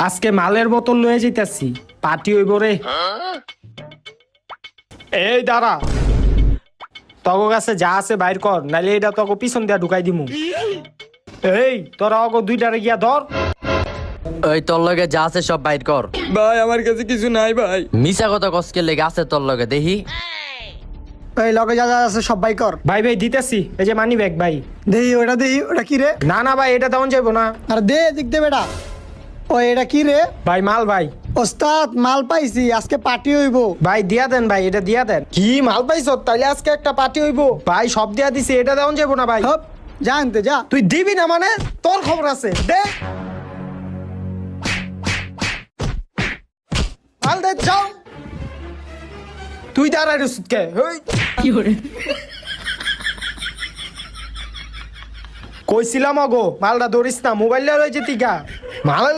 আজকে মালের বোতল লয়ে যাইতাছি, পার্টি হইব রে। এই দাঁড়া, তগো কাছে যা আছে বাইর কর, নাইলে এটা তগো পিছন দিয়া ঢুকাই দিমু। এই তোরা অগো দুইটারে গিয়া ধর। ওই তোর লগে যা আছে সব বাইর কর। ভাই আমার কাছে কিছু নাই ভাই। মিছা কথা কসকে লেগে আছে তোর লগে দেখি। এই লগে যা যা আছে সব বাই কর। ভাই ভাই দিতেছি, এই যে মানি ব্যাগ ভাই। দেহি ওটা কি রে? না না ভাই, এটা তেমন যাইবো না আর দে দিক দে বেটা। ও এটা কি রে? ভাই, মাল ভাই। ওস্তাদ মাল পাইছি, আজকে পার্টি হইব। ভাই দিয়া দেন ভাই, এটা দিয়া দেন। কি মাল পাইছ? তাইলে আজকে একটা পার্টি হইব ভাই, সব দিয়া দিছি, এটা তেমন যাইবো না ভাই। হপ যা আনতে যা। তুই দিবি না মানে? তোর খবর আছে, দে মাল দে, যাও। তুই দাঁড়াই রসুদকে। কইছিলাম অগো মালটা ধরিস না, মোবাইলটা রয়েছে টিকা মাল